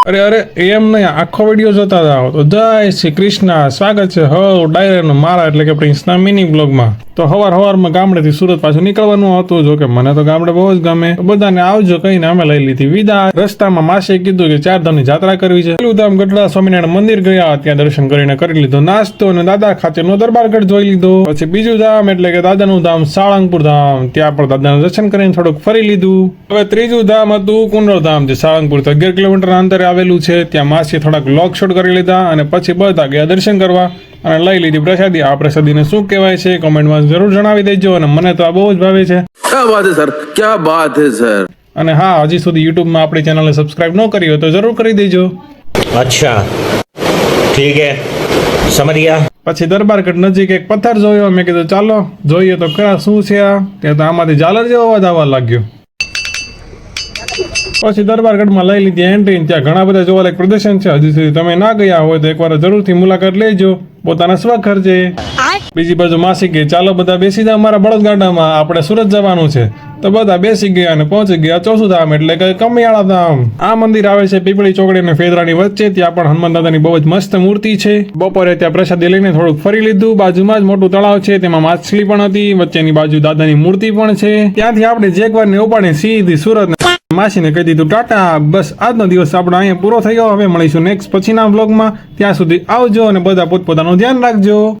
અરે અરે એમ નહીં, આખો વિડીયો જોતા જાઓ તો જય શ્રી કૃષ્ણ, સ્વાગત છે હવ ડાયરેક્ટનું મારા એટલે કે પ્રિન્સના મિની બ્લોગમાં. તો હવારમાં ગામડેથી સુરત પાછું નીકળવાનું હતું. જો કે મને તો ગામડે બહુ જ ગમે. બધાને આવજો કહીને અમે લઈ લીધી વિદાય. રસ્તામાં માસીએ કીધું કે ચારધામની જાત્રા કરવી છે. પેલું ધામ ગઢડા સ્વામિનારાયણ મંદિર ગયા, ત્યાં દર્શન કરીને કરી લીધો નાસ્તો અને દાદા ખાચરનો દરબારગઢ જોઈ લીધો. પછી બીજું ધામ એટલે કે દાદાનું ધામ સાળંગપુર ધામ, ત્યાં પણ દાદાના દર્શન કરીને થોડુંક ફરી લીધું. હવે ત્રીજું ધામ હતું કુંડળ ધામ, જે સાળંગપુર 11 કિલોમીટર અંતરે આવેલું છે. ત્યાં માસીએ થોડાક વ્લોગ શૂટ કરી લીધા અને પછી બધા ગયા દર્શન કરવા અને લઈ લીધી પ્રસાદી. આ પ્રસાદીને શું કહેવાય છે કોમેન્ટમાં જરૂર જણાવી દેજો. અને મને તો આ બહુ જ ભાવે છે. क्या बात है सर, क्या बात है सर. અને હા, હજી સુધી યુટ્યુબમાં આપણી ચેનલને સબસ્ક્રાઇબ ન કરી હોય તો જરૂર કરી દેજો. अच्छा ठीक है, समझ गया. પછી દરબારગઢ નજીક એક પથ્થર જોયો. મેં કીધું ચાલો જોઈએ તો ખરા શું છે આ. ત્યાં તો આમાંથી ઝાલર જેવો અવાજ આવવા લાગ્યો. પછી દરબારગઢમાં લઈ લીધી એન્ટ્રી. ત્યાં ઘણા બધા જોવાલાયક પ્રદર્શન છે. હજી સુધી તમે ના ગયા હોય તો એકવાર જરૂરથી મુલાકાત લેજો, પોતાના સ્વખર્ચે. બીજી બાજુ માસી ગઈ ચાલો બધા બેસી જાવ મારા બળદગાડામાં, આપણે સુરત જવાનું છે. તો બધા બેસી ગયા અને પહોંચી ગયા ચોથું ધામ એટલે કે કમિયાળા ધામ. આ મંદિર આવે છે પીપળી ચોકડી અને ફેદરાની વચ્ચે. ત્યાં પણ હનુમાન દાદાની બહુ જ મસ્ત મૂર્તિ છે. બપોરે ત્યાં પ્રસાદી લઈને થોડુંક ફરી લીધું. બાજુમાં જ મોટું તળાવ છે, તેમાં માછલી પણ હતી. વચ્ચેની બાજુ દાદાની મૂર્તિ પણ છે. ત્યાંથી આપણે જેકવાર ને ઉપાડી સીધી સુરત. માસીને કહી દીધું ટાટા. બસ આજનો દિવસ આપણો અહીંયા પૂરો થયો. હવે મળીશું નેક્સ્ટ પછીના વ્લોગમાં. ત્યાં સુધી આવજો અને બધા પોતપોતાનું ધ્યાન રાખજો.